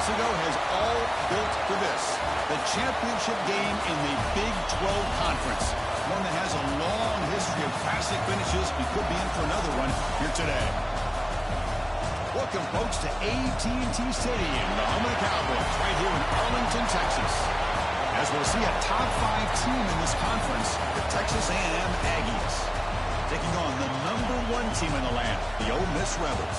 months ago has all built to this. The championship game in the Big 12 Conference. One that has a long history of classic finishes. We could be in for another one here today. Welcome, folks, to AT&T Stadium, the home of the Cowboys, right here in Arlington, Texas. As we'll see a top 5 team in this conference, the Texas A&M Aggies, taking on the #1 team in the land, the Ole Miss Rebels.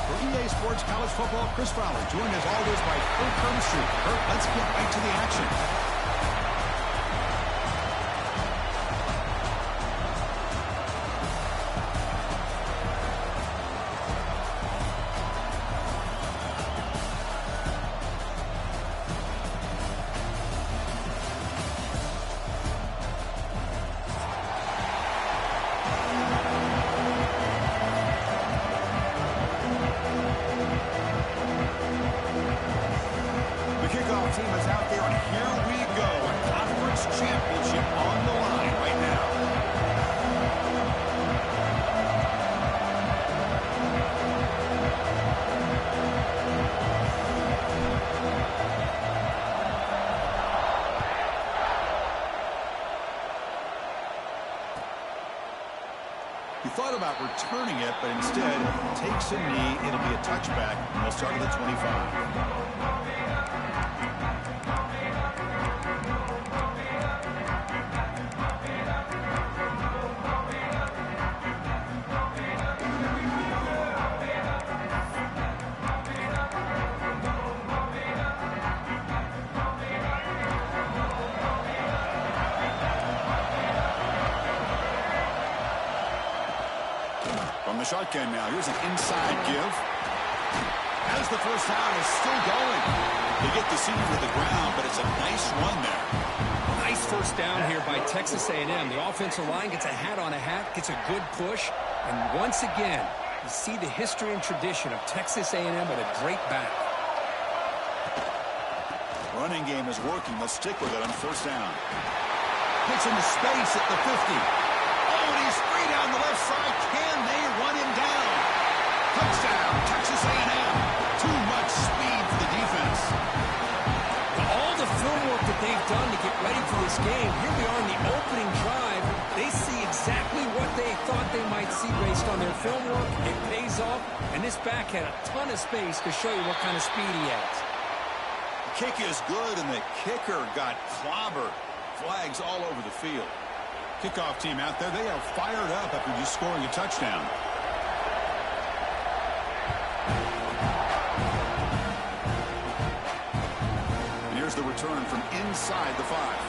For EA Sports College Football, Chris Fowler, joined as always by Kurt Kirkstreet. Kurt, let's get right to the action. Team is out there, and here we go. A conference championship on the line right now. He thought about returning it, but instead takes a knee. It'll be a touchback, and they'll start at the 25. From the shotgun now, here's an inside give. As the first down is still going. They get the senior to the ground, but it's a nice run there. Nice first down here by Texas A&M. The offensive line gets a hat on a hat, gets a good push, and once again, you see the history and tradition of Texas A&M with a great back. Running game is working. They'll stick with it on first down. Gets into space at the 50. Oh, and he's free down the left side. Can they run him down? Touchdown, Texas A&M. Too much speed for the defense. All the film work that they've done to get ready for this game, here we are in the opening drive. They see exactly what they thought they might see based on their film work. It pays off, and this back had a ton of space to show you what kind of speed he has. The kick is good, and the kicker got clobbered. Flags all over the field. Kickoff team out there, they are fired up after just scoring a touchdown. And here's the return from inside the 5.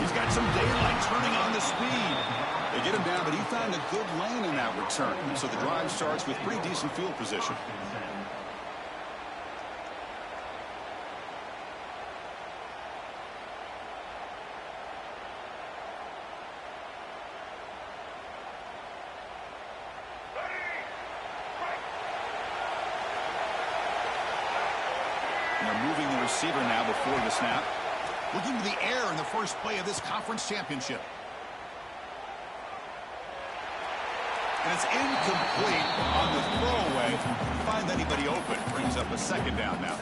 He's got some daylight turning on the speed. They get him down, but he found a good lane in that return. So the drive starts with pretty decent field position. And they're moving the receiver now before the snap. Looking to the air in the first play of this conference championship. And it's incomplete on the throwaway. Find anybody open. Brings up a second down now.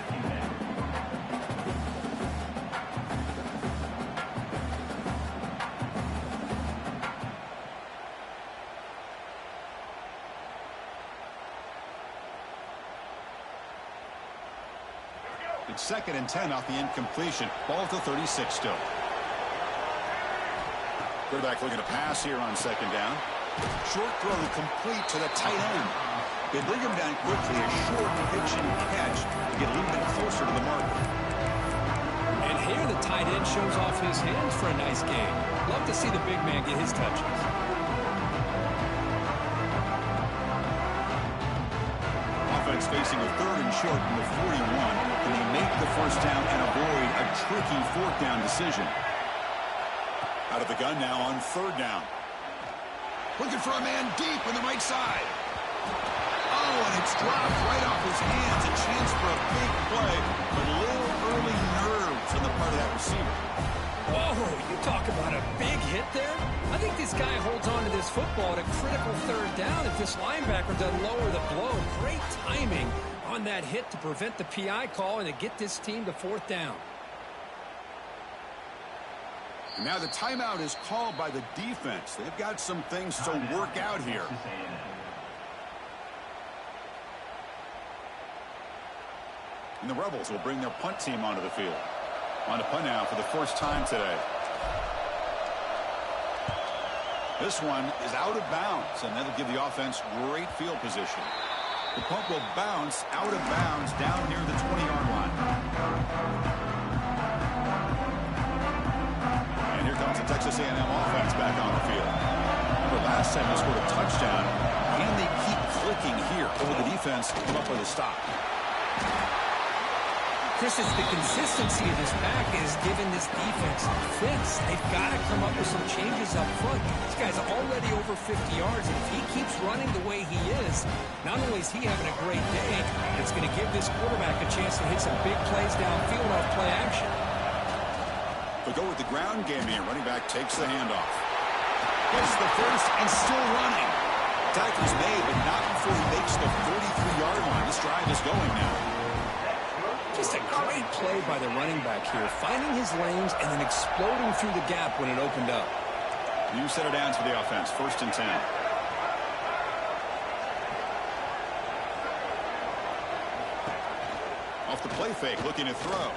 It's 2nd and 10 off the incompletion. Ball at the 36 still. Quarterback looking to pass here on 2nd down. Short throw complete to the tight end. They bring him down quickly. A short pitch and catch to get a little bit closer to the marker. And here the tight end shows off his hands for a nice game. Love to see the big man get his touches. Offense facing a 3rd and short from the 41. Can they make the first down and avoid a tricky 4th down decision? Out of the gun now on 3rd down. Looking for a man deep on the right side. Oh, and it's dropped right off his hands. A chance for a big play, but a little early nerves on the part of that receiver. Whoa, you talk about a big hit there. I think this guy holds on to this football at a critical third down if this linebacker doesn't lower the blow. Great timing on that hit to prevent the PI call and to get this team to fourth down. And now the timeout is called by the defense. They've got some things to work out here. And the Rebels will bring their punt team onto the field. On to punt now for the first time today. This one is out of bounds, and that'll give the offense great field position. The punt will bounce out of bounds down near the 20-yard line. And here comes the Texas A&M offense back on the field. Remember, last time they scored a touchdown. Can they keep clicking here? Or will the defense come up with a stop? Chris, it's the consistency of this back is giving this defense fits. They've got to come up with some changes up front. This guy's already over 50 yards, and if he keeps running the way he is, not only is he having a great day, it's going to give this quarterback a chance to hit some big plays downfield off play action. They'll go with the ground game here. Running back takes the handoff. Gets the first and still running. Tackle's made, but not before he makes the 33-yard line. This drive is going now. Just a great play by the running back here, finding his lanes and then exploding through the gap when it opened up. New set of downs for the offense, 1st and 10. Off the play fake, looking to throw.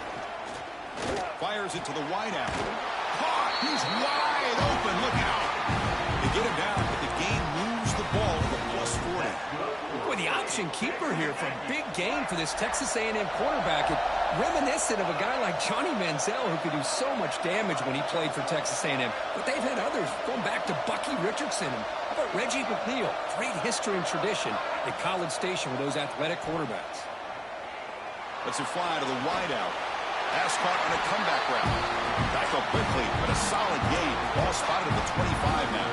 Fires it to the wideout. Caught! He's wide open, look out! They get him down, but the game moves the ball to the plus 40. Boy, the option keeper here for a big game for this Texas A&M quarterback. It reminiscent of a guy like Johnny Manziel who could do so much damage when he played for Texas A&M. But they've had others going back to Bucky Richardson. And how about Reggie McNeil? Great history and tradition at College Station with those athletic quarterbacks. Lets it fly to the wideout. Pass caught on a comeback route. Back up quickly, but a solid game. Ball spotted at the 25 now.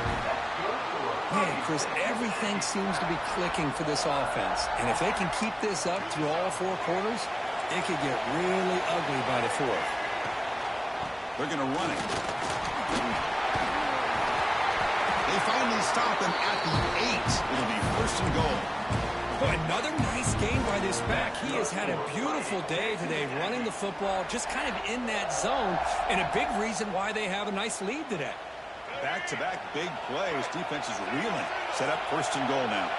Man, Chris, everything seems to be clicking for this offense. And if they can keep this up through all 4 quarters, it could get really ugly by the 4th. They're going to run it. They finally stop him at the 8. It'll be 1st and goal. Boy, another nice game by this back. He has had a beautiful day today running the football, just kind of in that zone, and a big reason why they have a nice lead today. Back-to-back big plays. Defense is reeling. Set up 1st and goal now.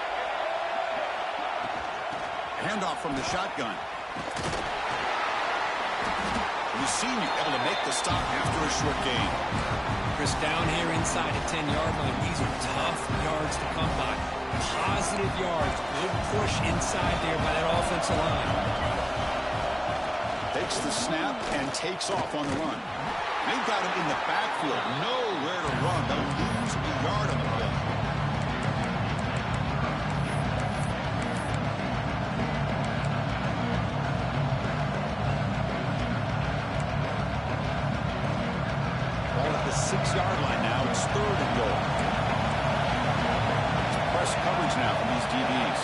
Handoff from the shotgun. The senior able to make the stop after a short gain. Chris, down here inside the 10-yard line, these are tough yards to come by. Positive yards. Good push inside there by that offensive line. Takes the snap and takes off on the run. They've got him in the backfield. Nowhere to run. They'll lose a yard on the play. Ball at the 6-yard line now. It's 3rd and goal. Press coverage now from these DBs.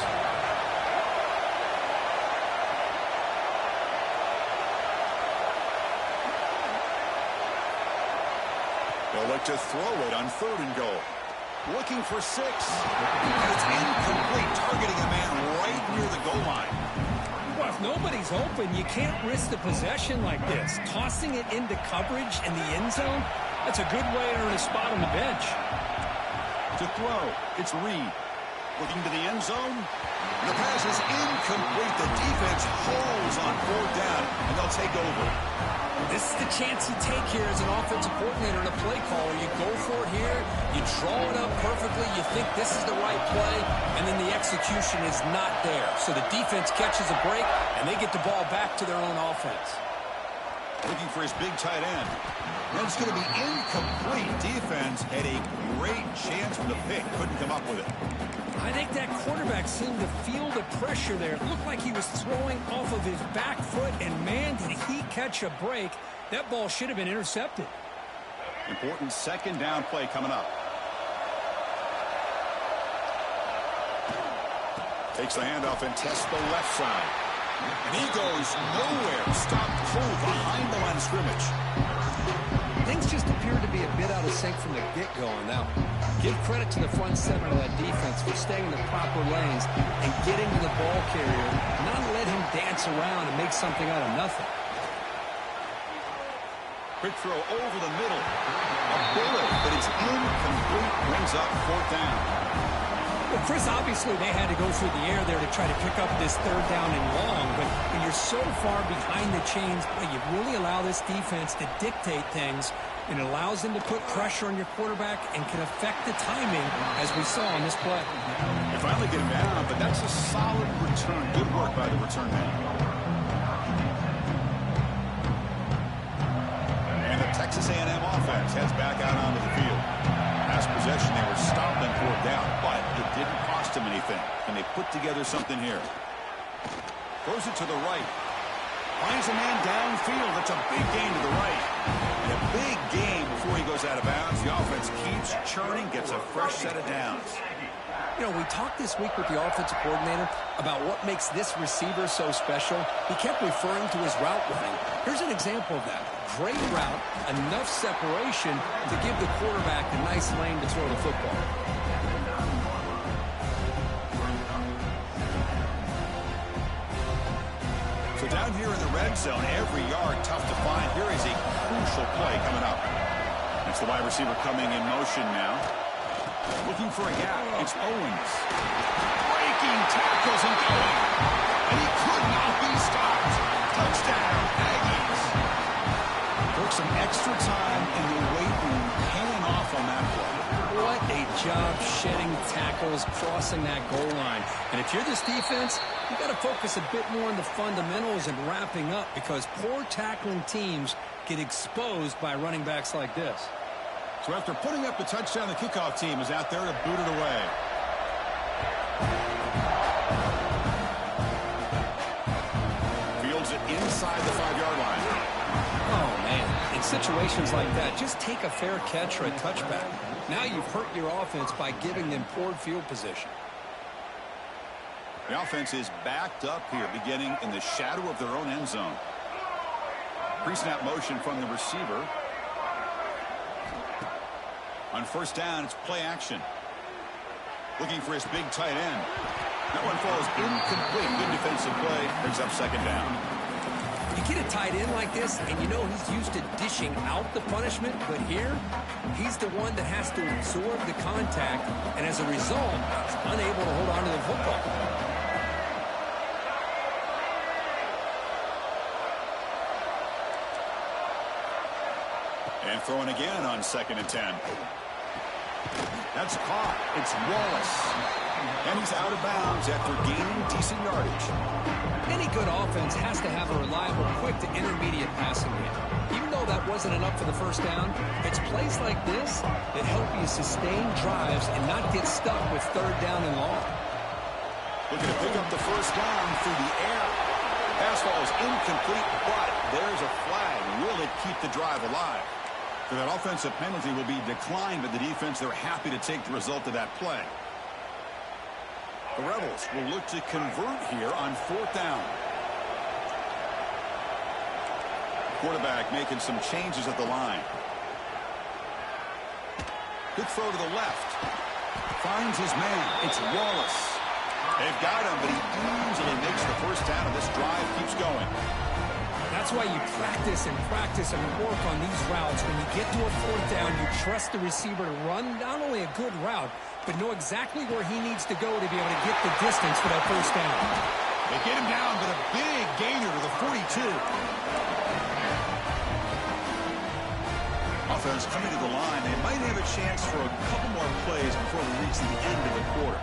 They'll look to throw it on 3rd and goal. Looking for 6. And it's incomplete, targeting a man right near the goal line. Well, if nobody's open, you can't risk the possession like this. Tossing it into coverage in the end zone, that's a good way to earn a spot on the bench. To throw, it's Reed. Looking to the end zone. The pass is incomplete. The defense holds on 4th down, and they'll take over. This is the chance you take here as an offensive coordinator and a play caller. You go for it here, you draw it up perfectly, you think this is the right play, and then the execution is not there. So the defense catches a break, and they get the ball back to their own offense. Looking for his big tight end. And it's going to be incomplete. Defense had a great chance for the pick. Couldn't come up with it. I think that quarterback seemed to feel the pressure there. It looked like he was throwing off of his back foot, and man, did he catch a break. That ball should have been intercepted. Important 2nd down play coming up. Takes the handoff and tests the left side. And he goes nowhere. Stopped cold behind the line of scrimmage. Things just appeared to be a bit out of sync from the get-go on that one. Give credit to the front seven of that defense for staying in the proper lanes and getting to the ball carrier, not let him dance around and make something out of nothing. Quick throw over the middle. A bullet, but it's incomplete. Brings up fourth down. Well, Chris, obviously they had to go through the air there to try to pick up this third down and long, but when you're so far behind the chains, boy, you really allow this defense to dictate things, and it allows them to put pressure on your quarterback and can affect the timing, as we saw on this play. They finally get him down, but that's a solid return. Good work by the return man. And the Texas A&M offense heads back out onto the field. Last possession, they were stopping fourth down, but it didn't cost them anything. And they put together something here. Throws it to the right. Finds a man downfield. That's a big gain to the right. And a big gain before he goes out of bounds. The offense keeps churning, gets a fresh set of downs. You know, we talked this week with the offensive coordinator about what makes this receiver so special. He kept referring to his route running. Here's an example of that. Great route, enough separation to give the quarterback a nice lane to throw the football. So down here in the red zone, every yard tough to find. Here is a crucial play coming up. It's the wide receiver coming in motion now. Looking for a gap. It's Owens. Breaking tackles and going. And he could not be stopped. Touchdown, Aggies. Took some extra time in the weight room paying off on that play. What a job shedding tackles, crossing that goal line. And if you're this defense, you've got to focus a bit more on the fundamentals and wrapping up, because poor tackling teams get exposed by running backs like this. So after putting up the touchdown, the kickoff team is out there to boot it away. Fields it inside the 5-yard line. Oh, man. In situations like that, just take a fair catch or a touchback. Now you've hurt your offense by giving them poor field position. The offense is backed up here, beginning in the shadow of their own end zone. Pre-snap motion from the receiver. On first down, it's play action. Looking for his big tight end. That one falls incomplete. Good defensive play. Brings up second down. You get a tight end like this, and you know he's used to dishing out the punishment, but here, he's the one that has to absorb the contact, and as a result, he's unable to hold on to the football. And throwing again on 2nd and 10. That's caught. It's Wallace. And he's out of bounds after gaining decent yardage. Any good offense has to have a reliable, quick to intermediate passing game. Even though that wasn't enough for the first down, it's plays like this that help you sustain drives and not get stuck with third down and long. Looking to pick up the first down through the air. Pass ball is incomplete, but there's a flag. Will it keep the drive alive? So that offensive penalty will be declined by the defense. They're happy to take the result of that play. The Rebels will look to convert here on fourth down. Quarterback making some changes at the line. Good throw to the left. Finds his man. It's Wallace. They've got him, but he easily makes the first down, and this drive keeps going. That's why you practice and work on these routes. When you get to a fourth down, you trust the receiver to run not only a good route, but know exactly where he needs to go to be able to get the distance for that first down. They get him down, but a big gainer to the 42. Offense coming to the line. They might have a chance for a couple more plays before we reach the end of the quarter.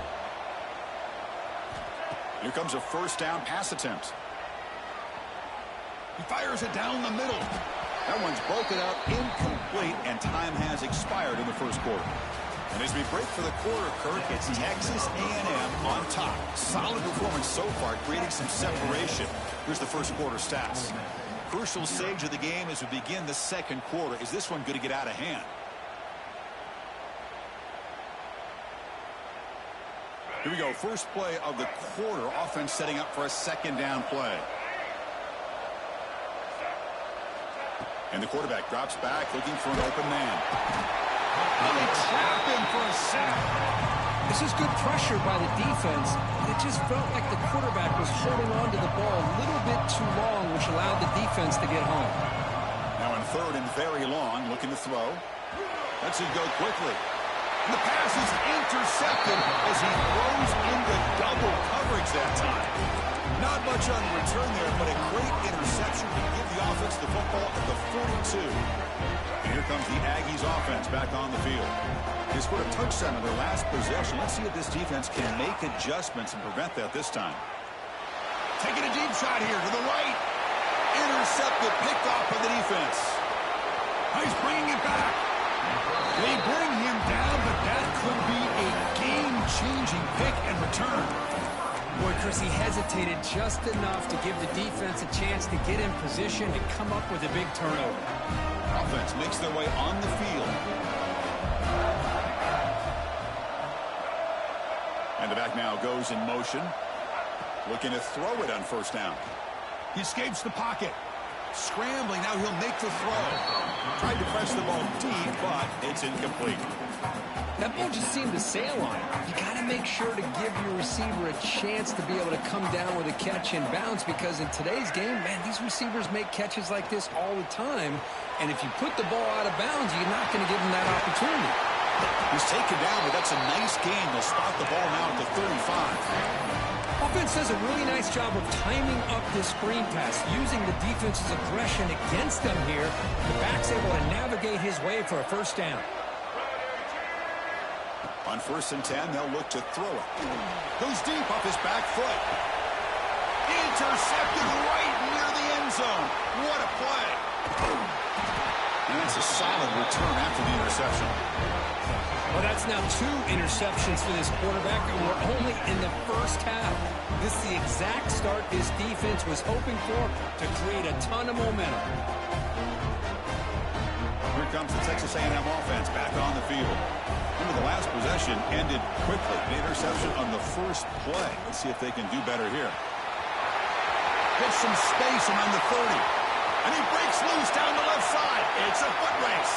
Here comes a first down pass attempt. He fires it down the middle. That one's broken up, incomplete, and time has expired in the first quarter. And as we break for the quarter, Kirk, it's Texas A&M on top. Solid performance so far, creating some separation. Here's the first quarter stats. Crucial stage of the game as we begin the second quarter. Is this one going to get out of hand? Here we go. First play of the quarter. Offense setting up for a second down play. And the quarterback drops back, looking for an open man. And they trap him for a sack. This is good pressure by the defense, but it just felt like the quarterback was holding on to the ball a little bit too long, which allowed the defense to get home. Now in third and very long, looking to throw. Lets it go quickly. And the pass is intercepted as he throws into double coverage that time. Not much on the return there, but a great interception to give the offense the football at the 42. And here comes the Aggies offense back on the field. They scored a touchdown in their last possession. Let's see if this defense can make adjustments and prevent that this time. Taking a deep shot here to the right. Intercepted, picked off by the defense. He's bringing it back. They bring him down, but that could be a game-changing pick and return. Boy, Chris, he hesitated just enough to give the defense a chance to get in position and come up with a big turnover. Offense makes their way on the field. And the back now goes in motion. Looking to throw it on first down. He escapes the pocket. Scrambling, now he'll make the throw. Tried to press the ball deep, but it's incomplete. That ball just seemed to sail on him. You got to make sure to give your receiver a chance to be able to come down with a catch and bounce, because in today's game, man, these receivers make catches like this all the time. And if you put the ball out of bounds, you're not going to give them that opportunity. He's taken down, but that's a nice gain. They'll spot the ball now at the 35. Offense does a really nice job of timing up this screen pass, using the defense's aggression against them here. The back's able to navigate his way for a first down. On 1st and 10, they'll look to throw it. Goes deep off his back foot. Intercepted right near the end zone. What a play. And that's a solid return after the interception. Well, that's now 2 interceptions for this quarterback, and we're only in the first half. This is the exact start this defense was hoping for to create a ton of momentum. Here comes the Texas A&M offense back on the field. Remember, the last possession ended quickly. The interception on the first play. Let's see if they can do better here. Gets some space around the 30. And he breaks loose down the left side. It's a foot race.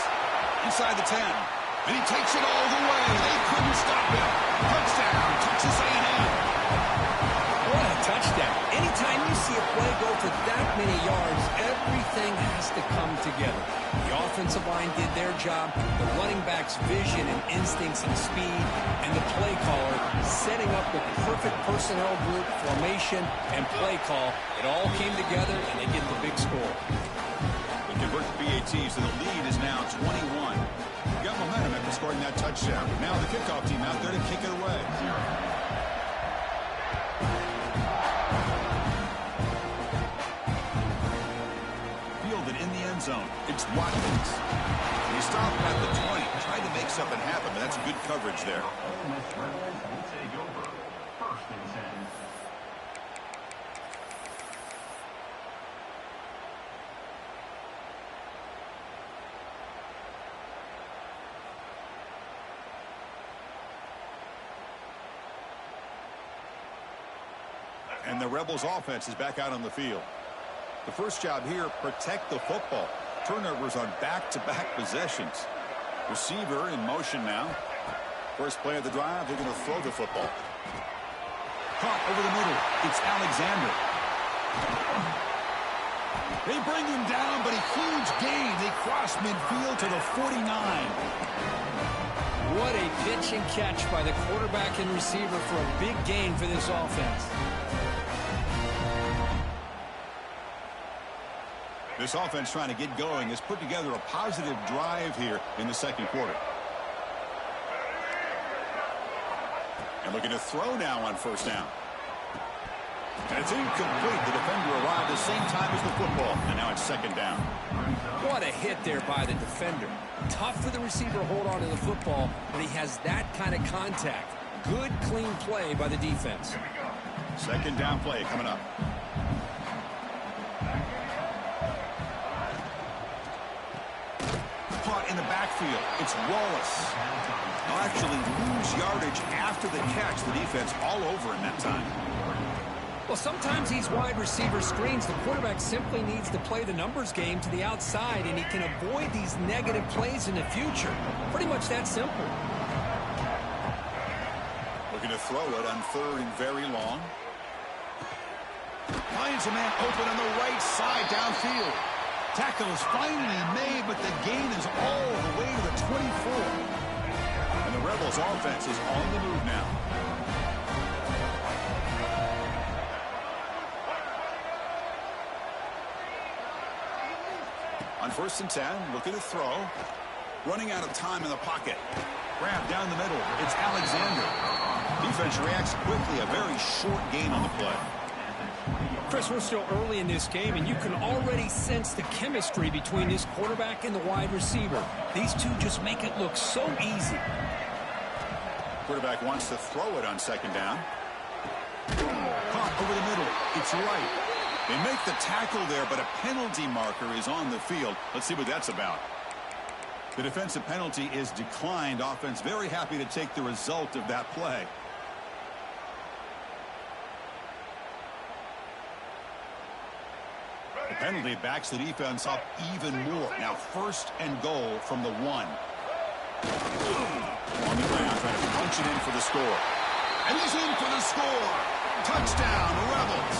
Inside the 10. And he takes it all the way. They couldn't stop him. Touchdown, Texas A&M. What a touchdown. Anytime you see a play go for that many yards, everything has to come together. The offensive line did their job, the running back's vision and instincts and speed, and the play caller setting up the perfect personnel group, formation, and play call. It all came together, and they get the big score. They convert the BATs, so the lead is now 21. Got momentum after scoring that touchdown. Now the kickoff team out there to kick it away. Fielded in the end zone. It's Watkins. He stopped at the 20. Tried to make something happen, but that's good coverage there. And the Rebels offense is back out on the field. The first job here, protect the football. Turnovers on back-to-back possessions. Receiver in motion now. First play of the drive, they're going to throw the football. Caught over the middle. It's Alexander. They bring him down, but a huge gain. They cross midfield to the 49. What a pitch and catch by the quarterback and receiver for a big gain for this offense. This offense trying to get going has put together a positive drive here in the second quarter. And looking to throw now on first down. And it's incomplete. The defender arrived the same time as the football. And now it's second down. What a hit there by the defender. Tough for the receiver to hold on to the football, but he has that kind of contact. Good, clean play by the defense. Second down play coming up. Caught in the backfield. It's Wallace. They'll actually lose yardage after the catch. The defense all over him that time. Well, sometimes these wide receiver screens, the quarterback simply needs to play the numbers game to the outside, and he can avoid these negative plays in the future. Pretty much that simple. Looking to throw it on 3rd and very long. Finds a man open on the right side downfield. Tackle is finally made, but the gain is all the way to the 24. And the Rebels offense is on the move now. On 1st and 10, looking to throw. Running out of time in the pocket. Grab down the middle. It's Alexander. Defense reacts quickly. A very short gain on the play. Chris, we're still early in this game, and you can already sense the chemistry between this quarterback and the wide receiver. These two just make it look so easy. Quarterback wants to throw it on 2nd down. Caught over the middle. It's right. They make the tackle there, but a penalty marker is on the field. Let's see what that's about. The defensive penalty is declined. Offense very happy to take the result of that play. The penalty backs the defense up even more. Now 1st and goal from the 1. On the ground, trying to punch it in for the score. And he's in for the score. Touchdown, Rebels.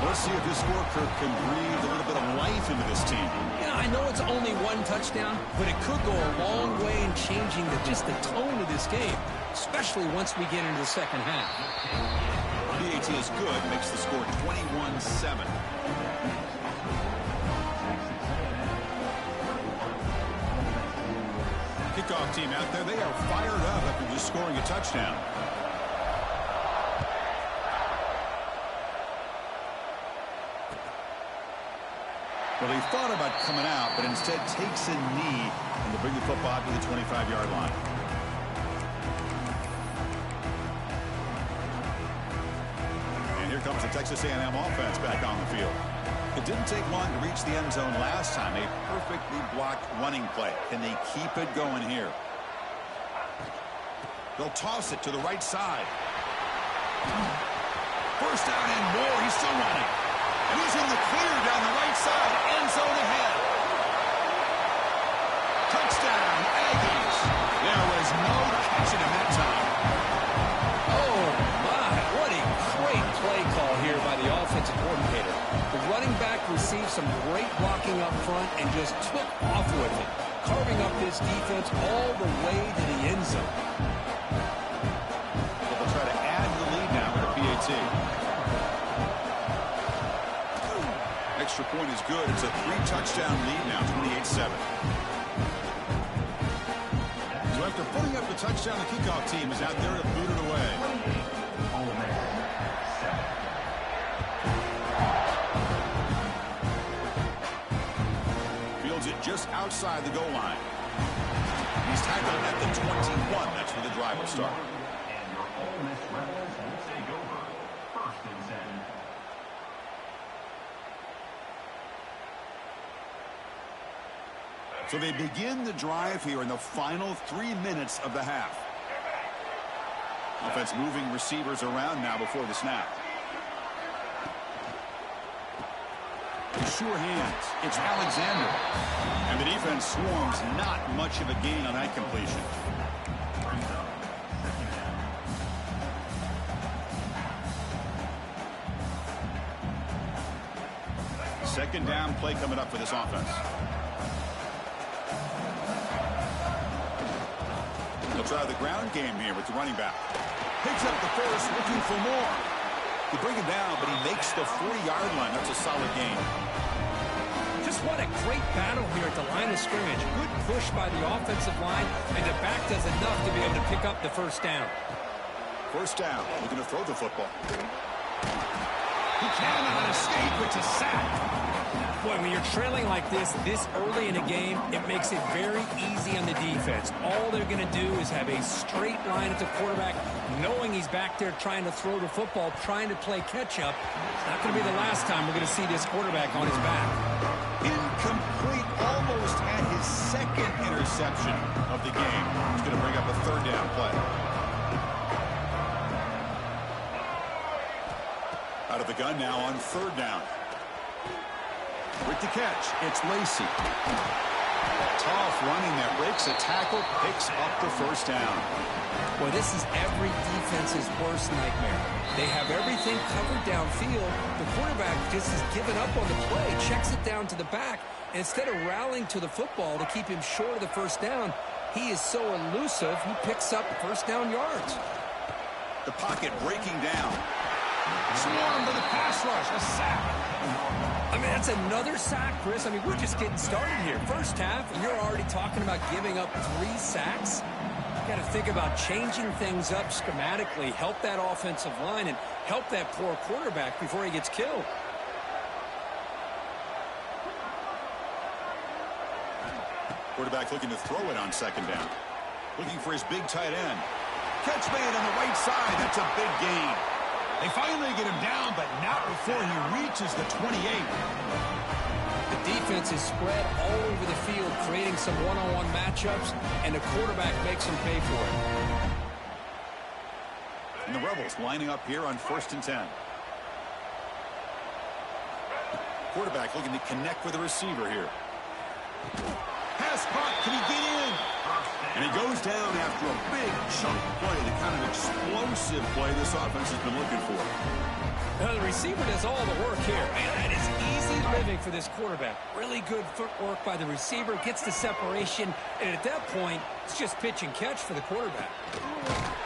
Let's see if this scorecard can breathe a little bit of life into this team. Yeah, I know it's only 1 touchdown, but it could go a long way in changing just the tone of this game, especially once we get into the 2nd half. PAT is good, makes the score 21-7. Kickoff team out there, they are fired up after just scoring a touchdown. Well, he thought about coming out, but instead takes a knee and to bring the football to the 25-yard line. And here comes the Texas A&M offense back on the field. It didn't take long to reach the end zone last time. A perfectly blocked running play. Can they keep it going here? They'll toss it to the right side. 1st down and more. He's still running. And he's in the clear down the right side. End zone ahead. Touchdown, Aggies. There was no catching him that time. Oh, my. What a great play call here by the offensive coordinator. The running back received some great blocking up front and just took off with it, carving up this defense all the way to the end zone. They'll try to add the lead now with a PAT. Extra point is good. It's a 3-touchdown lead now, 28-7. So after putting up the touchdown, the kickoff team is out there to boot it away. Fields it just outside the goal line. He's tackled at the 21. That's where the drive will start. And your Ole Miss Rebels will take over 1st and 10. So they begin the drive here in the final 3 minutes of the half. Offense moving receivers around now before the snap. Sure hands. It's Alexander. And the defense swarms. Not much of a gain on that completion. Second down play coming up for this offense. They'll try the ground game here with the running back. Picks up the first, looking for more. They bring him down, but he makes the 40-yard line. That's a solid gain. Just what a great battle here at the line of scrimmage. Good push by the offensive line, and the back does enough to be able to pick up the 1st down. 1st down, looking to throw the football. He cannot escape. It's a sack. Boy, when you're trailing like this early in a game, it makes it very easy on the defense. All they're going to do is have a straight line at the quarterback, knowing he's back there trying to throw the football, trying to play catch-up. It's not going to be the last time we're going to see this quarterback on his back. Incomplete, almost had his 2nd interception of the game. He's going to bring up a 3rd down play. Out of the gun now on third down. With the catch, it's Lacy. Tough running that breaks a tackle, picks up the first down. Well, this is every defense's worst nightmare. They have everything covered downfield. The quarterback just has given up on the play, checks it down to the back. And instead of rallying to the football to keep him short of the first down, he is so elusive, he picks up first down yards. The pocket breaking down. Swarm with a pass rush, a sack. I mean, that's another sack, Chris. I mean, we're just getting started here. First half, and you're already talking about giving up 3 sacks. You got to think about changing things up schematically, help that offensive line, and help that poor quarterback before he gets killed. Quarterback looking to throw it on second down. Looking for his big tight end. Catch made on the right side. That's a big gain. They finally get him down, but not before he reaches the 28. The defense is spread all over the field, creating some one-on-one matchups, and the quarterback makes them pay for it. And the Rebels lining up here on 1st and 10. Quarterback looking to connect with the receiver here. Pass caught. Can he get in? And he goes down after a big chunk play, the kind of explosive play this offense has been looking for. Now, the receiver does all the work here. Man, that is easy living for this quarterback. Really good footwork by the receiver, gets the separation, and at that point, it's just pitch and catch for the quarterback.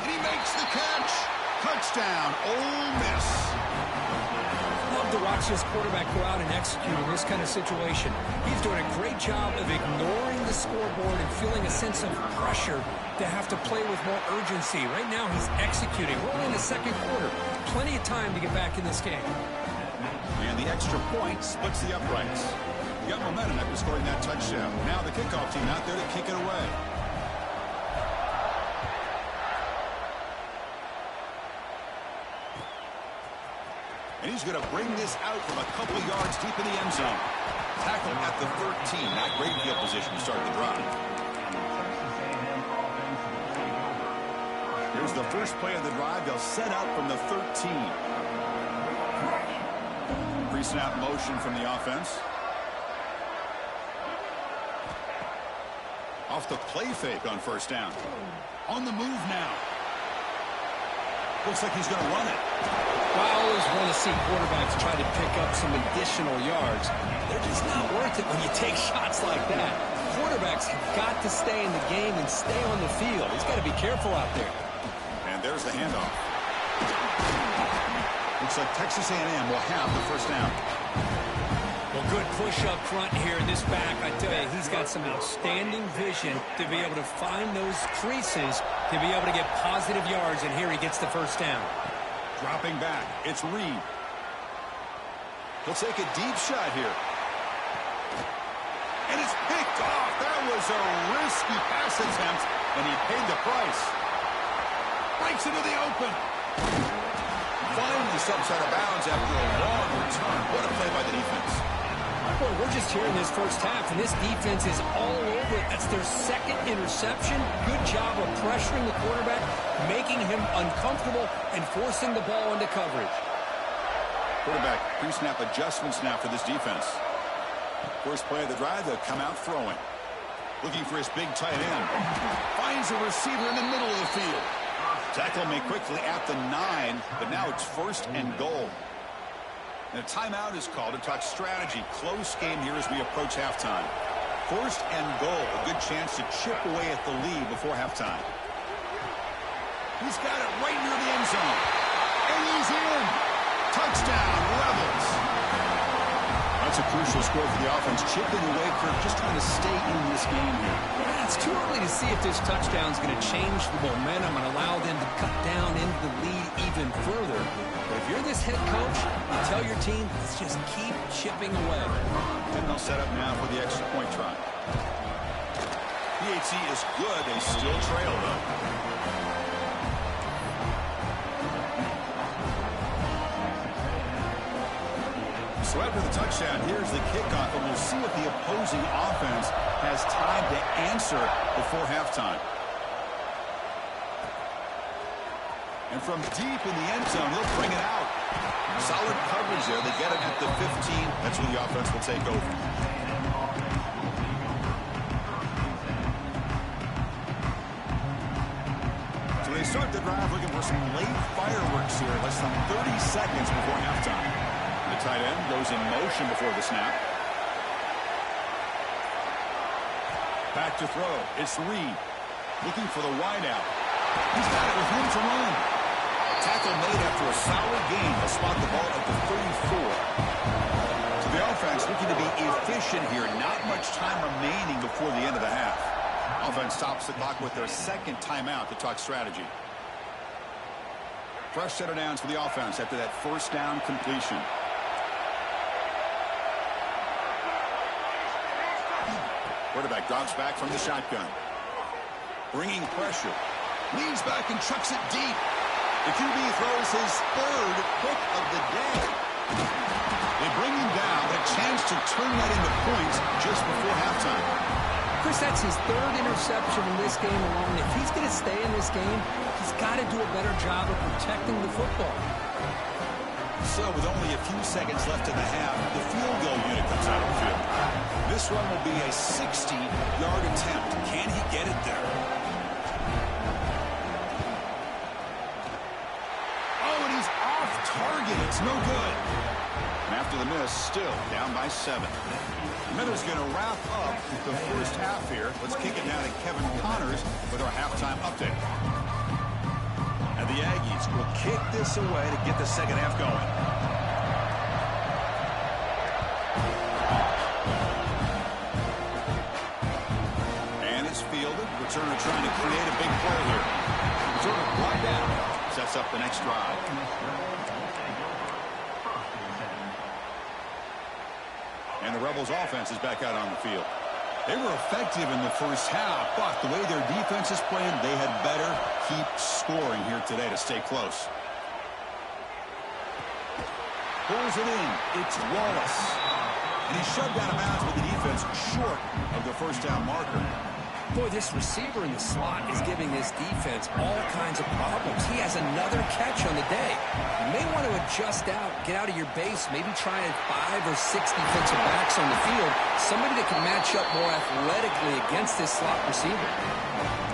And he makes the catch. Touchdown, Ole Miss. Love to watch this quarterback go out and execute in this kind of situation. He's doing a great job of ignoring the scoreboard and feeling a sense of pressure to have to play with more urgency. Right now, he's executing. We're only in the second quarter. Plenty of time to get back in this game. And the extra point splits the uprights. You got momentum after scoring that touchdown. Now the kickoff team out there to kick it away. And he's going to bring this out from a couple of yards deep in the end zone. Tackle at the 13. Not great field position to start the drive. Here's the first play of the drive. They'll set out from the 13. Pre-snap motion from the offense. Off the play fake on first down. On the move now. Looks like he's going to run it. Well, I always want to see quarterbacks try to pick up some additional yards. They're just not worth it when you take shots like that. Quarterbacks have got to stay in the game and stay on the field. He's got to be careful out there. And there's the handoff. Looks like Texas A&M will have the first down. Well, good push up front here in this back. I tell you, he's got some outstanding vision to be able to find those creases to be able to get positive yards, and here he gets the first down. Dropping back, it's Reed. He'll take a deep shot here. And it's picked off. That was a risky pass attempt, and he paid the price. Breaks into the open. Finally steps out of bounds after a long return. What a play by the defense. Boy, we're just here in this first half, and this defense is all over it. That's their second interception. Good job of pressuring the quarterback, making him uncomfortable, and forcing the ball into coverage. Quarterback pre-snap adjustments now for this defense. First play of the drive, they'll come out throwing. Looking for his big tight end. Finds a receiver in the middle of the field. Tackle made quickly at the 9, but now it's 1st and goal. And a timeout is called to talk strategy. Close game here as we approach halftime. 1st and goal. A good chance to chip away at the lead before halftime. He's got it right near the end zone. And he's in. Touchdown, Rebels. That's a crucial score for the offense. Chipping away, Kirk, just trying to stay in this game here. Yeah, it's too early to see if this touchdown is going to change the momentum and allow them to cut down into the lead even further. But if you're this head coach, you tell your team, let's just keep chipping away. And they'll set up now for the extra point try. PAT is good. They still trail, though. So after the touchdown, here's the kickoff, and we'll see if the opposing offense has time to answer before halftime. And from deep in the end zone, he'll bring it out. Solid coverage there. They get him at the 15. That's when the offense will take over. So they start the drive looking for some late fireworks here. Less than 30 seconds before halftime. The tight end goes in motion before the snap. Back to throw. It's Reed. Looking for the wideout. He's got it with room to run. Tackle made after a solid gain. They'll spot the ball at the 34. So the offense looking to be efficient here. Not much time remaining before the end of the half. Offense stops the clock with their second timeout to talk strategy. Fresh set of downs for the offense after that first down completion. Quarterback drops back from the shotgun. Bringing pressure. Leans back and chucks it deep. The QB throws his third pick of the day. They bring him down, but a chance to turn that into points just before halftime. Chris, that's his third interception in this game alone. If he's going to stay in this game, he's got to do a better job of protecting the football. So with only a few seconds left in the half, the field goal unit comes out of the field. This one will be a 60-yard attempt. Can he get it there? Oh, and he's off target. It's no good. And after the miss, still down by 7. Miller's going to wrap up the first half here. Let's kick it down to Kevin Connors with our halftime update. And the Aggies will kick this away to get the second half going. And it's fielded. Returner trying to create a big play here. Returner brought down. Sets up the next drive. And the Rebels offense is back out on the field. They were effective in the first half, but the way their defense is playing, they had better keep scoring here today to stay close. Pulls it in. It's Wallace. And he's shoved out of bounds with the defense short of the first down marker. Boy, this receiver in the slot is giving this defense all kinds of problems. He has another catch on the day. You may want to adjust out, get out of your base, maybe try 5 or 6 defensive backs on the field, somebody that can match up more athletically against this slot receiver.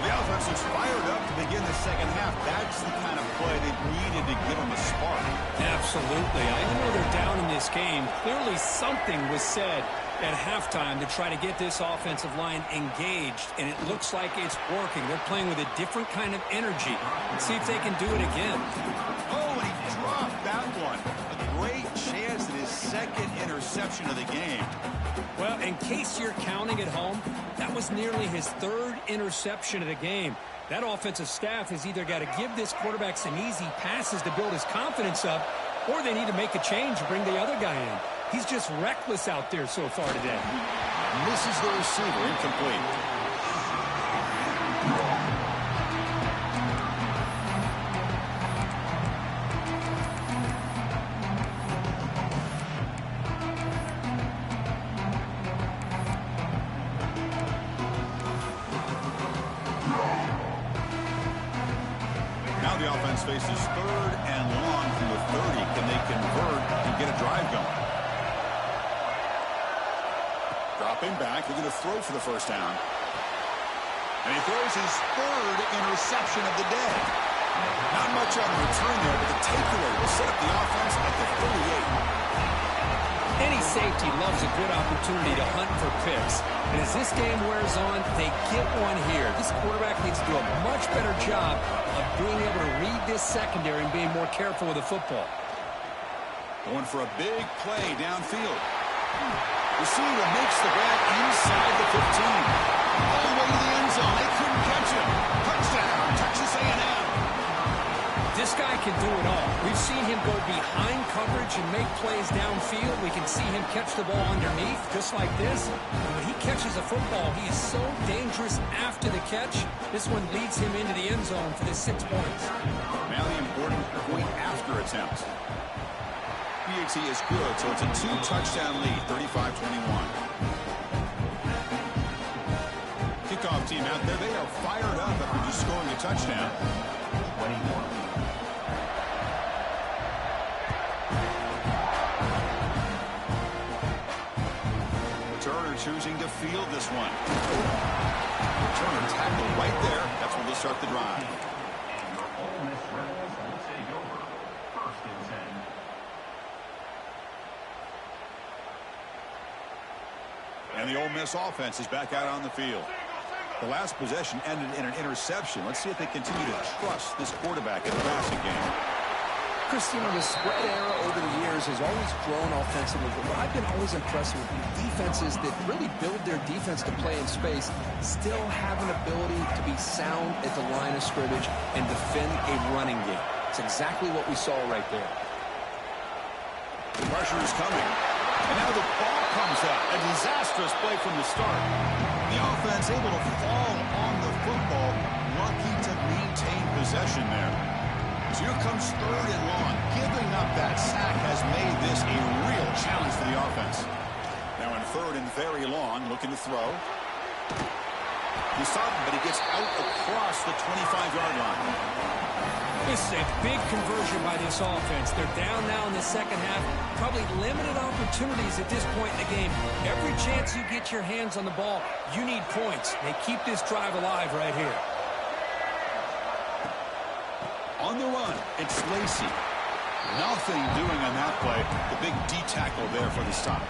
The offense is fired up to begin the second half. That's the kind of play they needed to give them a spark. Absolutely. I know they're down in this game. Clearly something was said at halftime to try to get this offensive line engaged, and it looks like it's working. They're playing with a different kind of energy. Let's see if they can do it again. Oh, and he dropped that one. A great chance at his second interception of the game. Well, in case you're counting at home, that was nearly his third interception of the game. That offensive staff has either got to give this quarterback some easy passes to build his confidence up, or they need to make a change and bring the other guy in. He's just reckless out there so far today. Misses the receiver, incomplete. Now the offense faces 3rd and long from the 30. Can they convert and get a drive going? Dropping back, they're going to throw for the first down. And he throws his 3rd interception of the day. Not much on the return there, but the takeaway will set up the offense at the 38. Any safety loves a good opportunity to hunt for picks. And as this game wears on, they get one here. This quarterback needs to do a much better job of being able to read this secondary and being more careful with the football. Going for a big play downfield. Receiver makes the grab inside the 15. All the way to the end zone. They couldn't catch him. Touchdown, Texas A&M. This guy can do it all. We've seen him go behind coverage and make plays downfield. We can see him catch the ball underneath, just like this. And when he catches a football, he is so dangerous after the catch. This one leads him into the end zone for the 6 points. Now the important point after attempt. PAT is good, so it's a 2-touchdown lead, 35-21. Kickoff team out there, they are fired up after just scoring a touchdown. choosing to field this one. Return and tackle right there. That's where they'll start the drive. And your Ole Miss Rebels will take over. First and 10. And the Ole Miss offense is back out on the field. The last possession ended in an interception. Let's see if they continue to trust this quarterback in the passing game. Chris, you know, the spread era over the years has always grown offensively, but what I've been always impressed with defenses that really build their defense to play in space still have an ability to be sound at the line of scrimmage and defend a running game. It's exactly what we saw right there. The pressure is coming. And now the ball comes out. A disastrous play from the start. The offense able to fall on the football. Lucky to maintain possession there. So here comes third and long. Giving up that sack has made this a real challenge for the offense. Now in third and very long, looking to throw. He's stopped, but he gets out across the 25-yard line. This is a big conversion by this offense. They're down now in the second half. Probably limited opportunities at this point in the game. Every chance you get your hands on the ball, you need points. They keep this drive alive right here. On the run, it's Lacey. Nothing doing on that play. The big D tackle there for the stop.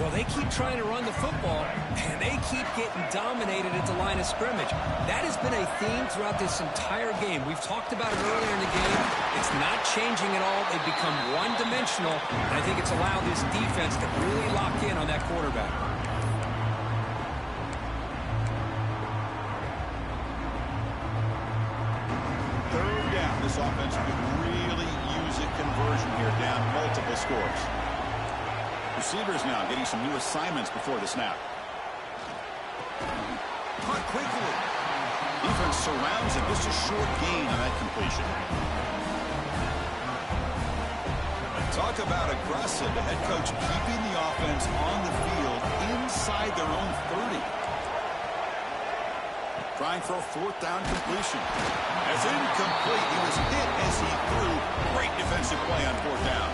Well, they keep trying to run the football, and they keep getting dominated at the line of scrimmage. That has been a theme throughout this entire game. We've talked about it earlier in the game. It's not changing at all. They've become one-dimensional, and I think it's allowed this defense to really lock in on that quarterback. Third down. This offense could really use a conversion here, down multiple scores. Receivers now getting some new assignments before the snap. Caught quickly. Defense surrounds him. Just a short gain on that completion. Talk about aggressive. The head coach keeping the offense on the field inside their own 30. Trying for a fourth down completion. That's incomplete. He was hit as he threw. Great defensive play on fourth down.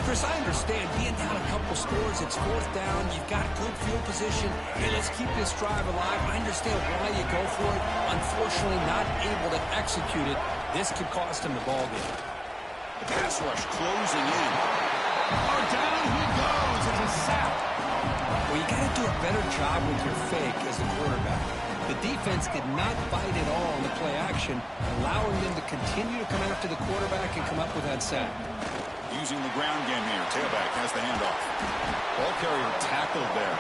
Chris, I understand being down a couple scores, it's fourth down, you've got good field position. Hey, let's keep this drive alive. I understand why you go for it. Unfortunately, not able to execute it. This could cost him the ball game. The pass rush closing in. Oh, down he goes. It's a sack. Well, you got to do a better job with your fake as the quarterback. The defense did not bite at all on the play action, allowing them to continue to come after the quarterback and come up with that sack. Using the ground game here. Tailback has the handoff. Ball carrier tackled there.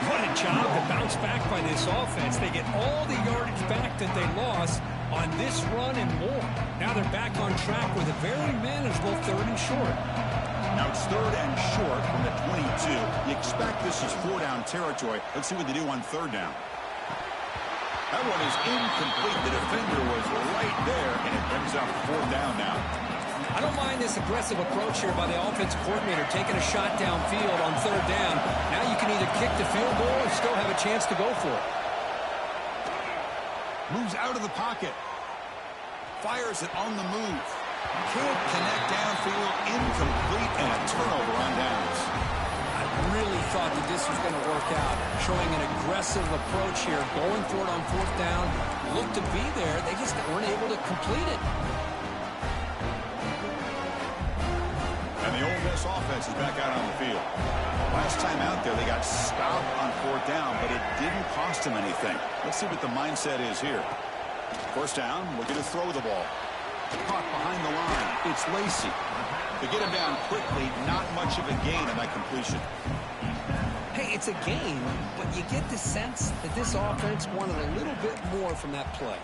What a job to bounce back by this offense. They get all the yardage back that they lost on this run and more. Now they're back on track with a very manageable third and short. Now it's third and short from the 22. You expect this is four-down territory. Let's see what they do on third down. That one is incomplete. The defender was right there, and it brings up fourth down now. I don't mind this aggressive approach here by the offensive coordinator, taking a shot downfield on third down. Now you can either kick the field goal or still have a chance to go for it. Moves out of the pocket. Fires it on the move. Can't connect downfield. Incomplete, and a turnover on downs. I really thought that this was going to work out. Showing an aggressive approach here, going for it on fourth down. Looked to be there. They just weren't able to complete it. And the Ole Miss offense is back out on the field. Last time out there, they got stopped on fourth down, but it didn't cost them anything. Let's see what the mindset is here. First down, we're going to throw the ball. Caught behind the line. It's Lacey. To get him down quickly, not much of a gain on that completion. Hey, it's a game, but you get the sense that this offense wanted a little bit more from that play.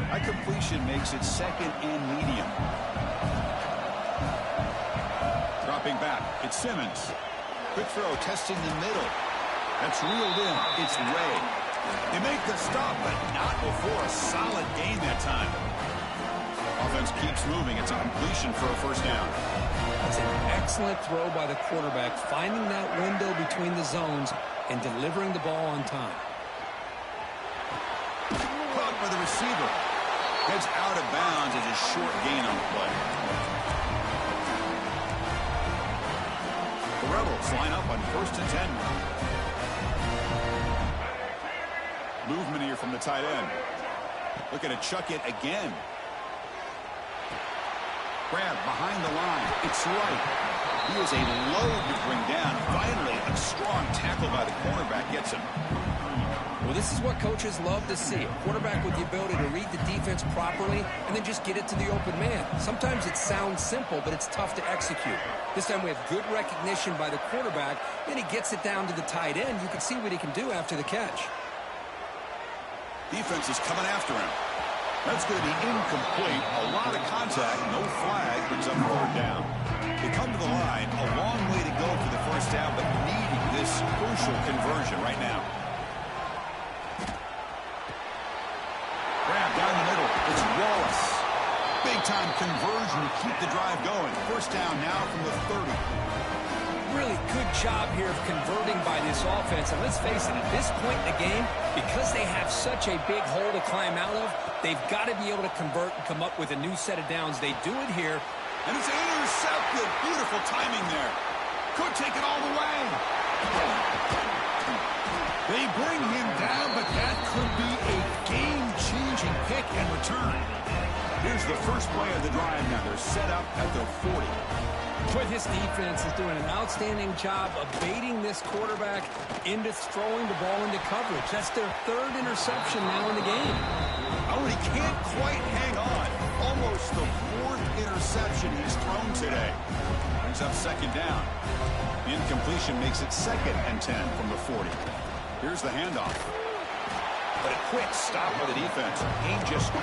That completion makes it second and medium. Dropping back, it's Simmons. Quick throw, testing the middle. That's reeled in. It's Ray. They make the stop, but not before a solid gain that time. Offense keeps moving. It's a completion for a first down. That's an excellent throw by the quarterback, finding that window between the zones and delivering the ball on time. Caught by the receiver. Heads out of bounds as a short gain on the play. Rebels line up on 1st and 10 now. Movement here from the tight end. Looking to chuck it again. Grab behind the line. It's right. He is a load to bring down. Finally, a strong tackle by the cornerback gets him. Well, this is what coaches love to see. A quarterback with the ability to read the defense properly and then just get it to the open man. Sometimes it sounds simple, but it's tough to execute. This time we have good recognition by the quarterback. Then he gets it down to the tight end. You can see what he can do after the catch. Defense is coming after him. That's going to be incomplete. A lot of contact. No flag. Brings up 3rd down. They come to the line. A long way to go for the 1st down, but needing this crucial conversion right now. Grab down the middle. It's Wallace. Big-time conversion to keep the drive going. 1st down now from the 30. Really good job here of converting by this offense. And let's face it, at this point in the game, because they have such a big hole to climb out of, they've got to be able to convert and come up with a new set of downs. They do it here. And it's intercepted. Beautiful timing there. Could take it all the way. They bring him down, but that could be a game-changing pick and return. Here's the first play of the drive now. They're set up at their 40. Boy, this defense is doing an outstanding job of baiting this quarterback into throwing the ball into coverage. That's their 3rd interception now in the game. Oh, and he can't quite hang on. Almost the 4th interception he's thrown today. Brings up 2nd down. The incompletion makes it 2nd and 10 from the 40. Here's the handoff. But a quick stop by the defense. Gain just 2,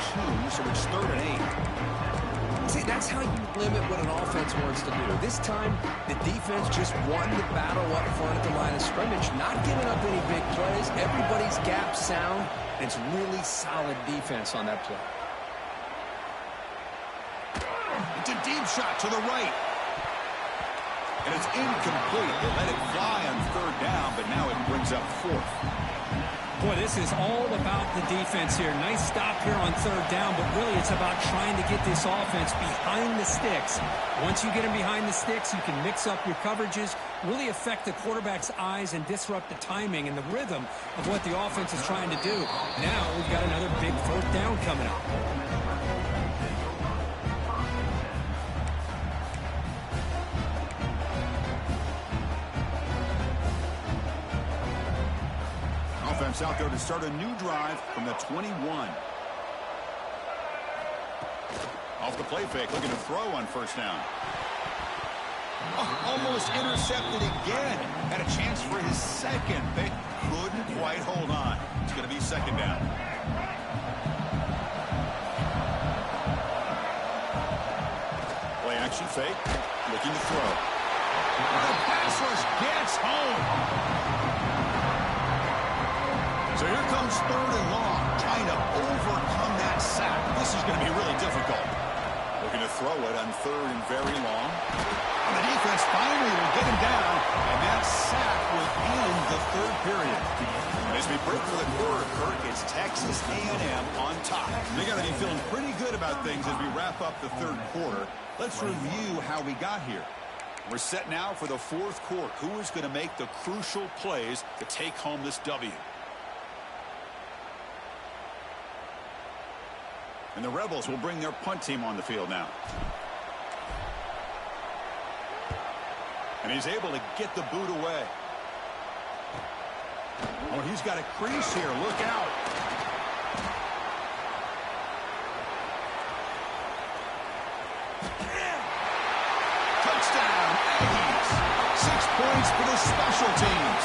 so it's 3rd and 8. See, that's how you limit what an offense wants to do. This time, the defense just won the battle up front at the line of scrimmage, not giving up any big plays. Everybody's gap sound. It's really solid defense on that play. It's a deep shot to the right. And it's incomplete. They let it fly on 3rd down, but now it brings up 4th. Boy, this is all about the defense here. Nice stop here on 3rd down, but really it's about trying to get this offense behind the sticks. Once you get them behind the sticks, you can mix up your coverages, really affect the quarterback's eyes and disrupt the timing and the rhythm of what the offense is trying to do. Now we've got another big 4th down coming up. Offense out there to start a new drive from the 21. Off the play fake, looking to throw on 1st down. Oh, almost intercepted again. Had a chance for his 2nd, but couldn't quite hold on. It's going to be 2nd down. Play action fake, looking to throw. The pass rush gets home. So here comes 3rd and long, trying to overcome that sack. This is going to be really difficult. Looking to throw it on 3rd and very long. And the defense finally will get him down, and that sack will end the 3rd period. And as we break for the quarter, Kirk, it's Texas A&M on top. They got to be feeling pretty good about things as we wrap up the 3rd quarter. Let's review how we got here. We're set now for the 4th quarter. Who is going to make the crucial plays to take home this W? And the Rebels will bring their punt team on the field now. And he's able to get the boot away. Oh, he's got a crease here. Look out. Touchdown, Aggies. 6 points for the special teams.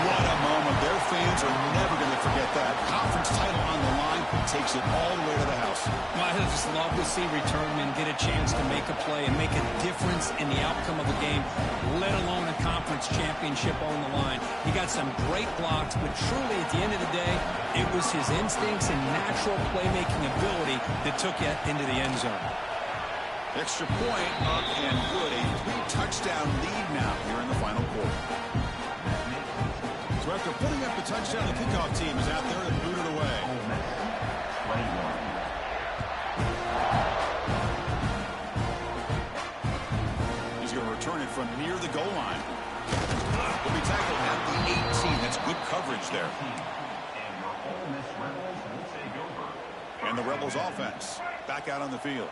What a moment. Their fans are never going to forget that. Conference title on the line takes it all the way to the house. Well, I just love to see returnmen get a chance to make a play and make a difference in the outcome of a game, let alone a conference championship on the line. He got some great blocks, but truly at the end of the day, it was his instincts and natural playmaking ability that took it into the end zone. Extra point up and good. A 3-touchdown lead now here in the final quarter. So after putting up the touchdown, the kickoff team is out there to boot it away. He's going to return it from near the goal line. Will be tackled at the 18. That's good coverage there. And the Rebels offense back out on the field.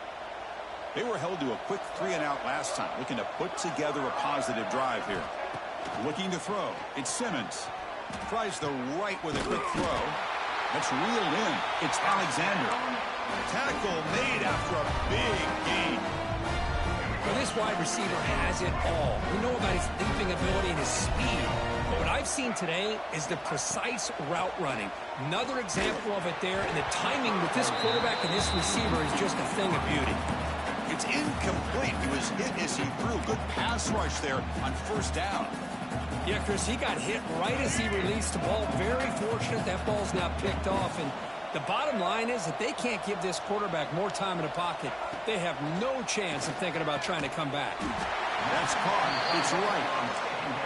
They were held to a quick 3-and-out last time, looking to put together a positive drive here. Looking to throw. It's Simmons. Tries the right with a quick throw. That's reeled in. It's Alexander. Tackle made after a big gain. Well, this wide receiver has it all. We know about his leaping ability and his speed. But what I've seen today is the precise route running. Another example of it there, and the timing with this quarterback and this receiver is just a thing of beauty. It's incomplete. He was hit as he threw. Good pass rush there on first down. Yeah, Chris, he got hit right as he released the ball. Very fortunate that ball's now picked off. And the bottom line is that they can't give this quarterback more time in the pocket. They have no chance of thinking about trying to come back. That's caught. It's right.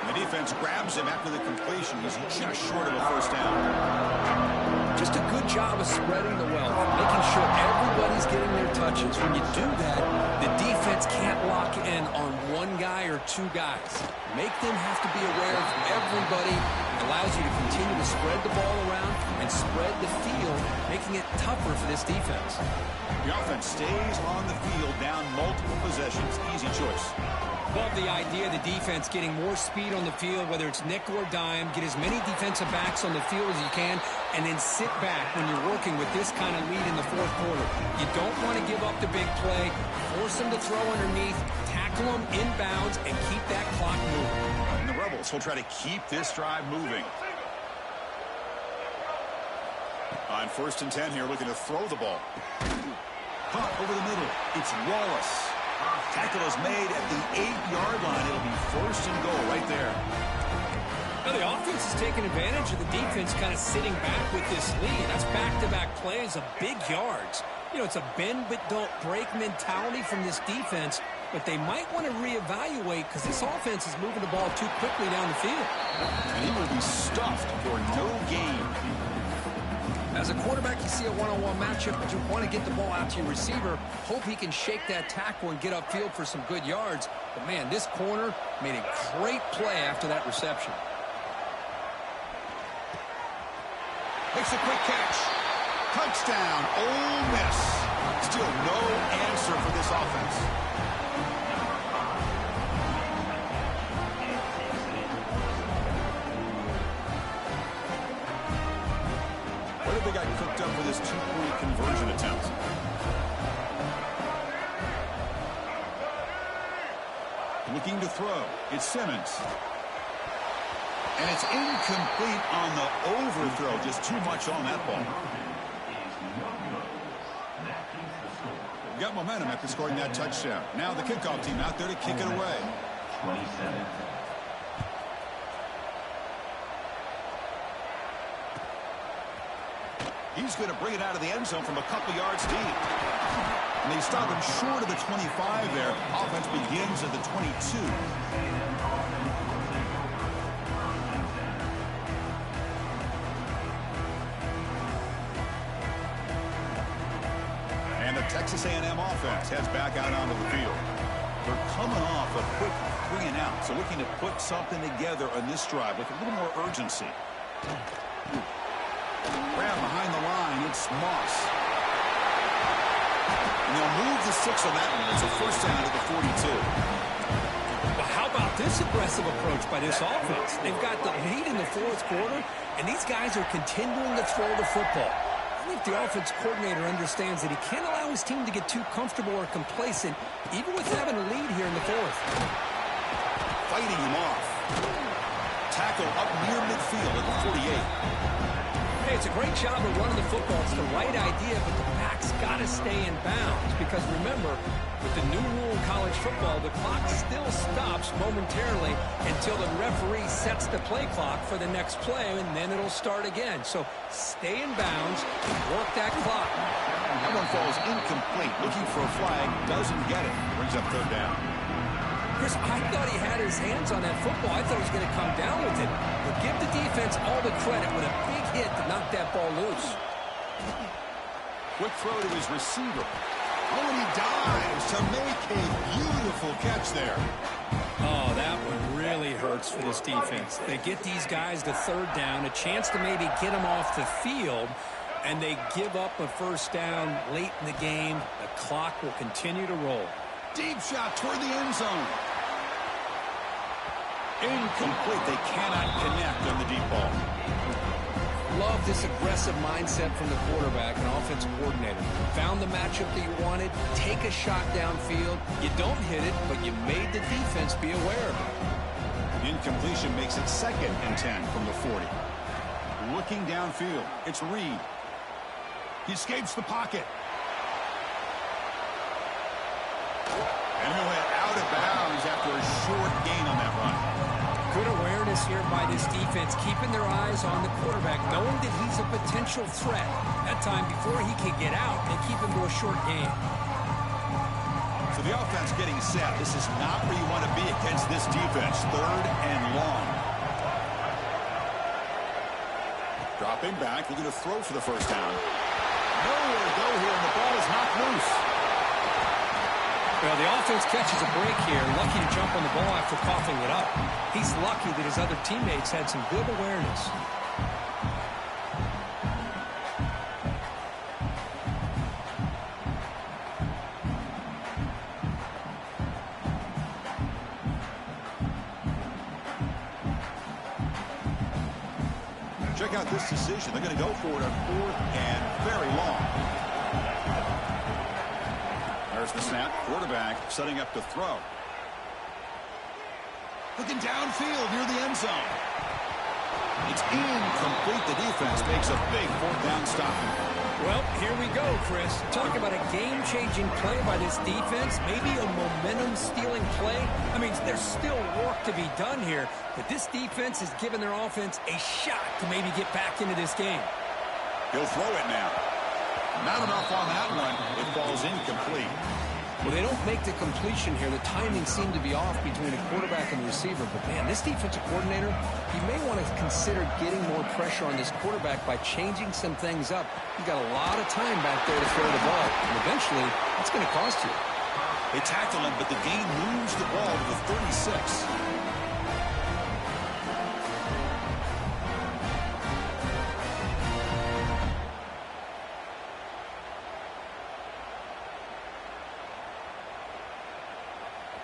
And the defense grabs him after the completion. He's just short of a first down. Just a good job of spreading the wealth, making sure everybody's getting their touches. When you do that, the defense can't lock in on one guy or two guys. Make them have to be aware of everybody. It allows you to continue to spread the ball around and spread the field, making it tougher for this defense. The offense stays on the field down multiple possessions. Easy choice. Love the idea of the defense getting more speed on the field, whether it's nickel or dime. Get as many defensive backs on the field as you can, and then sit back when you're working with this kind of lead in the fourth quarter. You don't want to give up the big play. Force them to throw underneath, tackle them inbounds, and keep that clock moving. And the Rebels will try to keep this drive moving. On 1st and 10 here, looking to throw the ball. Caught over the middle. It's Wallace. Tackle is made at the 8-yard line. It'll be 1st and goal right there. Now the offense is taking advantage of the defense kind of sitting back with this lead. That's back-to-back plays of big yards. You know, it's a bend but don't break mentality from this defense, but they might want to reevaluate because this offense is moving the ball too quickly down the field. And he will be stuffed for no gain. As a quarterback, you see a one-on-one matchup, but you want to get the ball out to your receiver. Hope he can shake that tackle and get upfield for some good yards. But, man, this corner made a great play after that reception. Makes a quick catch. Touchdown, Ole Miss. Still no answer for this offense. What have they got cooked up for this two-point conversion attempt? Looking to throw. It's Simmons. And it's incomplete on the overthrow. Just too much on that ball. Got momentum after scoring that touchdown. Now the kickoff team out there to kick it away. 27. He's going to bring it out of the end zone from a couple yards deep. And they stop him short of the 25 there. Offense begins at the 22. And the Texas A&M offense heads back out onto the field. They're coming off a quick 3-and-out, so looking to put something together on this drive with a little more urgency. Grab behind the line, it's Moss. And they'll move the 6 on that one. It's a first down at the 42. Well, how about this aggressive approach by this offense? They've got the lead in the fourth quarter, and these guys are continuing to throw the football. I think the offense coordinator understands that he can't allow his team to get too comfortable or complacent, even with having a lead here in the fourth. Fighting him off. Tackle up near midfield at the 48. Hey, it's a great job of running the football. It's the right idea, but the back's got to stay in bounds because, remember, with the new rule in college football, the clock still stops momentarily until the referee sets the play clock for the next play, and then it'll start again. So stay in bounds, work that clock. That one falls incomplete. Looking for a flag, doesn't get it. Brings up third down. Chris, I thought he had his hands on that football. I thought he was going to come down with it. But give the defense all the credit with a big hit to knock that ball loose. Quick throw to his receiver. Oh, and he dives to make a beautiful catch there. Oh, that one really hurts for this defense. They get these guys to third down, a chance to maybe get them off the field, and they give up a first down late in the game. The clock will continue to roll. Deep shot toward the end zone. Incomplete. They cannot connect on the deep ball. Love this aggressive mindset from the quarterback and offensive coordinator. Found the matchup that you wanted. Take a shot downfield. You don't hit it, but you made the defense be aware of it. Incompletion makes it 2nd and 10 from the 40. Looking downfield. It's Reed. He escapes the pocket. And he'll head out of bounds after a short gain on that run. Good awareness here by this defense, keeping their eyes on the quarterback, knowing that he's a potential threat. That time, before he can get out, they keep him to a short gain. So the offense getting set. This is not where you want to be against this defense. 3rd and long. Dropping back, looking to throw for the first down. Nowhere to go here, and the ball is knocked loose. Well, the offense catches a break here, lucky to jump on the ball after coughing it up. He's lucky that his other teammates had some good awareness. Check out this decision. They're going to go for it on 4th and very long. There's the snap. Quarterback setting up to throw. Looking downfield near the end zone. It's incomplete. The defense makes a big 4th down stop. Well, here we go, Chris. Talk about a game-changing play by this defense. Maybe a momentum-stealing play. I mean, there's still work to be done here, but this defense is giving their offense a shot to maybe get back into this game. He'll throw it now. Not enough on that one. It falls incomplete. Well, they don't make the completion here. The timing seemed to be off between a quarterback and the receiver. But, man, this defensive coordinator, he may want to consider getting more pressure on this quarterback by changing some things up. He's got a lot of time back there to throw the ball. And eventually, it's going to cost you. They tackle him, but the gain moves the ball to the 36.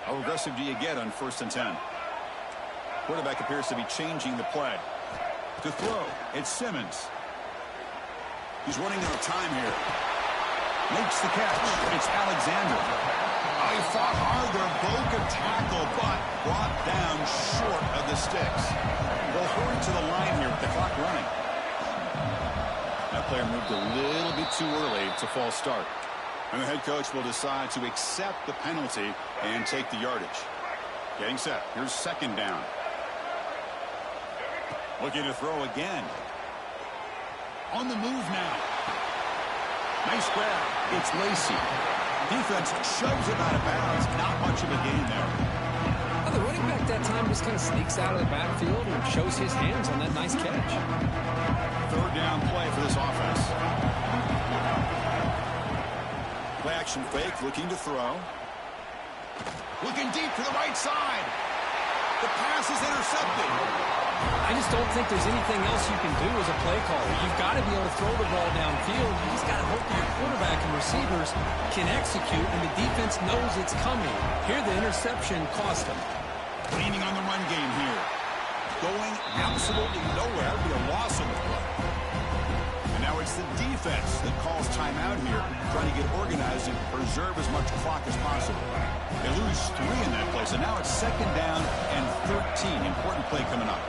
How aggressive do you get on 1st and 10? Quarterback appears to be changing the play. To throw, it's Simmons. He's running out of time here. Makes the catch. It's Alexander. Oh, he fought hard there. Broke a tackle, but brought down short of the sticks. They'll hurry to the line here with the clock running. That player moved a little bit too early. It's a false start. And the head coach will decide to accept the penalty and take the yardage. Getting set. Here's 2nd down. Looking to throw again. On the move now. Nice grab. It's Lacy. Defense shoves him out of bounds. Not much of a gain there. Well, the running back that time just kind of sneaks out of the backfield and shows his hands on that nice catch. 3rd down play for this offense. Play action fake, looking to throw. Looking deep to the right side. The pass is intercepted. I just don't think there's anything else you can do as a play caller. You've got to be able to throw the ball downfield. You just got to hope your quarterback and receivers can execute, and the defense knows it's coming. Here, the interception cost them. Leaning on the run game here. Going absolutely nowhere. That'll be a loss on the play. And now it's the defense that calls timeout here, trying to get organized and preserve as much clock as possible. They lose 3 in that play, so now it's 2nd down and 13. Important play coming up.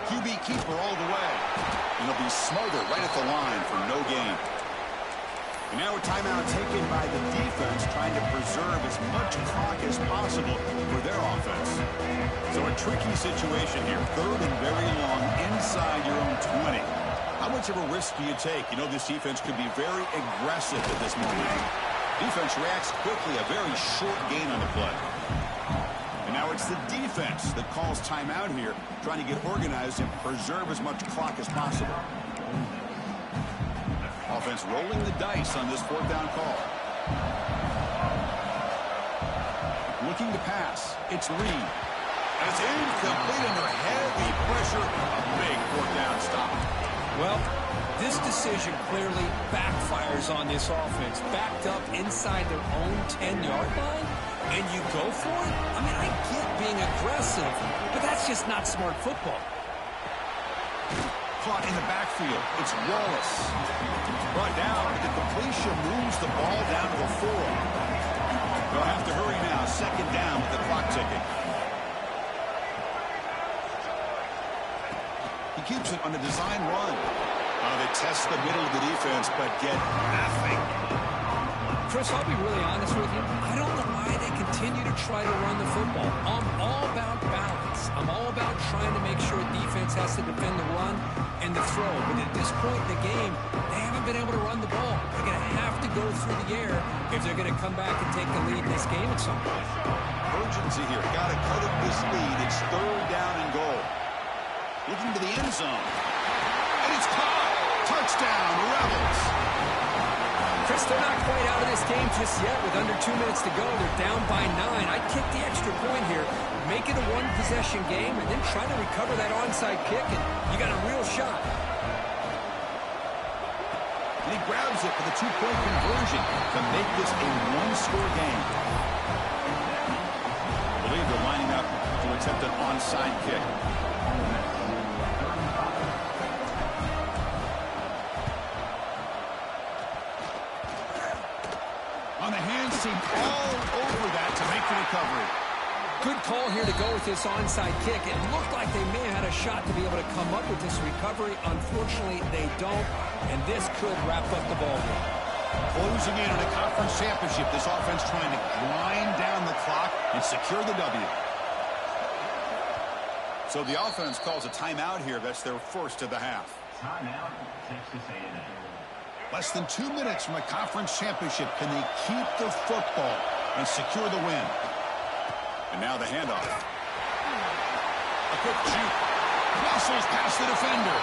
QB keeper all the way. And he'll be smothered right at the line for no gain. And now a timeout taken by the defense, trying to preserve as much clock as possible for their offense. So a tricky situation here. 3rd and very long inside your own 20. How much of a risk do you take? You know this defense could be very aggressive at this moment. Defense reacts quickly. A very short gain on the play. And now it's the defense that calls timeout here, trying to get organized and preserve as much clock as possible. Offense rolling the dice on this 4th down call. Looking to pass. It's Reed. And it's incomplete under heavy pressure. A big fourth down stop. Well, this decision clearly backfires on this offense. Backed up inside their own 10-yard line, and you go for it? I mean, I get being aggressive, but that's just not smart football. Caught in the backfield. It's Wallace. Brought down. The completion moves the ball down to the 4. They'll have to hurry now. Second down with the clock ticking. He keeps it on a design run. They test the middle of the defense, but get nothing. Chris, I'll be really honest with you. I don't know why they continue to try to run the football. I'm all about balance. I'm all about trying to make sure defense has to defend the run and the throw. But at this point in the game, they haven't been able to run the ball. They're going to have to go through the air if they're going to come back and take the lead in this game at some point. Urgency here. Got to cut up this lead. It's third down and goal. Looking to the end zone. And it's caught. Touchdown, Rebels. Chris, they're not quite out of this game just yet. With under 2 minutes to go, they're down by 9. I'd kick the extra point here, make it a one-possession game, and then try to recover that onside kick, and you got a real shot. And he grabs it for the 2-point conversion to make this a one-score game. I believe they're lining up to attempt an onside kick. On the hand seam, all over that to make the recovery. Good call here to go with this onside kick. It looked like they may have had a shot to be able to come up with this recovery. Unfortunately, they don't, and this could wrap up the ball game. Closing in on a conference championship, this offense trying to grind down the clock and secure the W. So the offense calls a timeout here. That's their first of the half. Timeout, Texas A&M. Less than 2 minutes from a conference championship. Can they keep the football and secure the win? And now the handoff. A quick shoot. Muscles past the defender.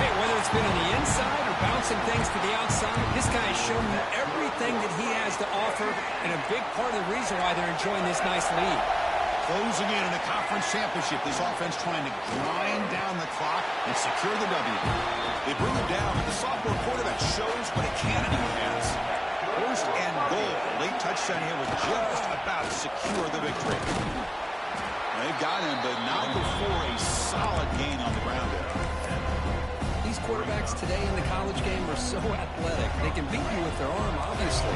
Hey, whether it's been on the inside or bouncing things to the outside, this guy has shown you everything that he has to offer, and a big part of the reason why they're enjoying this nice lead. Closing in on a conference championship. This offense trying to grind down the clock and secure the W. They bring him down, but the sophomore quarterback shows what a cannon he has. First and goal. Late touchdown here would just about secure the victory. They've got him, but not before a solid gain on the ground there. These quarterbacks today in the college game are so athletic. They can beat you with their arm, obviously.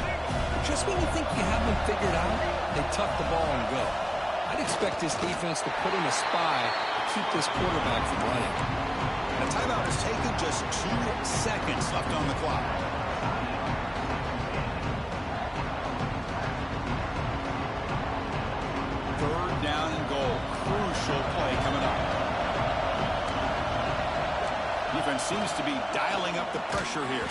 Just when you think you have them figured out, they tuck the ball and go. I'd expect this defense to put in a spy to keep this quarterback from running. And a timeout is taken, just 2 seconds left on the clock. Third down and goal. Crucial play coming up. Defense seems to be dialing up the pressure here.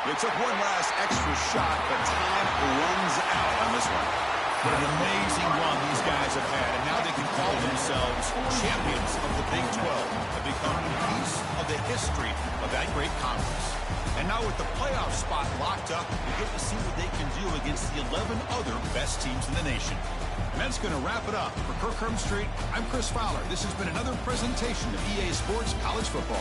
They took one last extra shot, but time runs out on this one. What an amazing run these guys have had, and now they can call themselves champions of the Big 12 and become a piece of the history of that great conference. And now with the playoff spot locked up, we get to see what they can do against the 11 other best teams in the nation. And that's going to wrap it up. For Kirk Street, I'm Chris Fowler. This has been another presentation of EA Sports College Football.